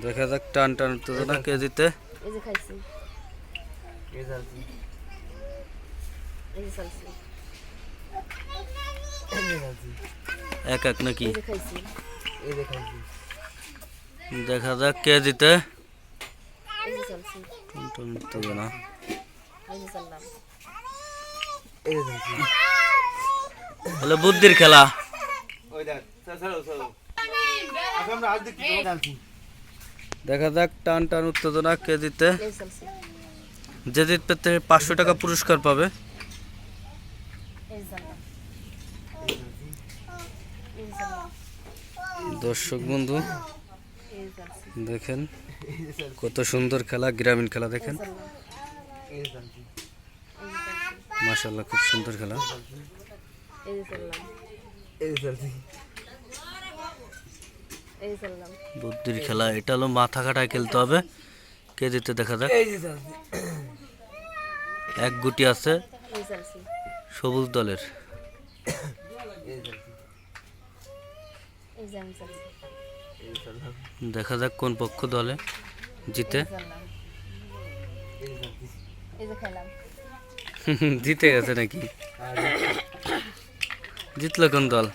দেখা যাক টান টান উত্তেজনা কেজিতে এক এক নাকি দেখা যাক কেজিতে টান উত্তেজনা হলো বুদ্ধির খেলা। দেখা যাক টান টান উত্তেজনা কেজিতে যে জিতবে 500 টাকা পুরস্কার পাবে। দর্শক বন্ধু দেখেন কত সুন্দর খেলা, গ্রামীণ খেলা দেখেন, মাশাআল্লাহ খুব সুন্দর খেলা। বুদ্ধির খেলা, এটা হলো মাথা কাটায় খেলতে হবে। কেজিতে দেখা যাক এক গুটি আছে সবুজ দলের। দেখা যাক কোন পক্ষ দলে জিতে। জিতে গেছে নাকি? জিতলো কোন দল?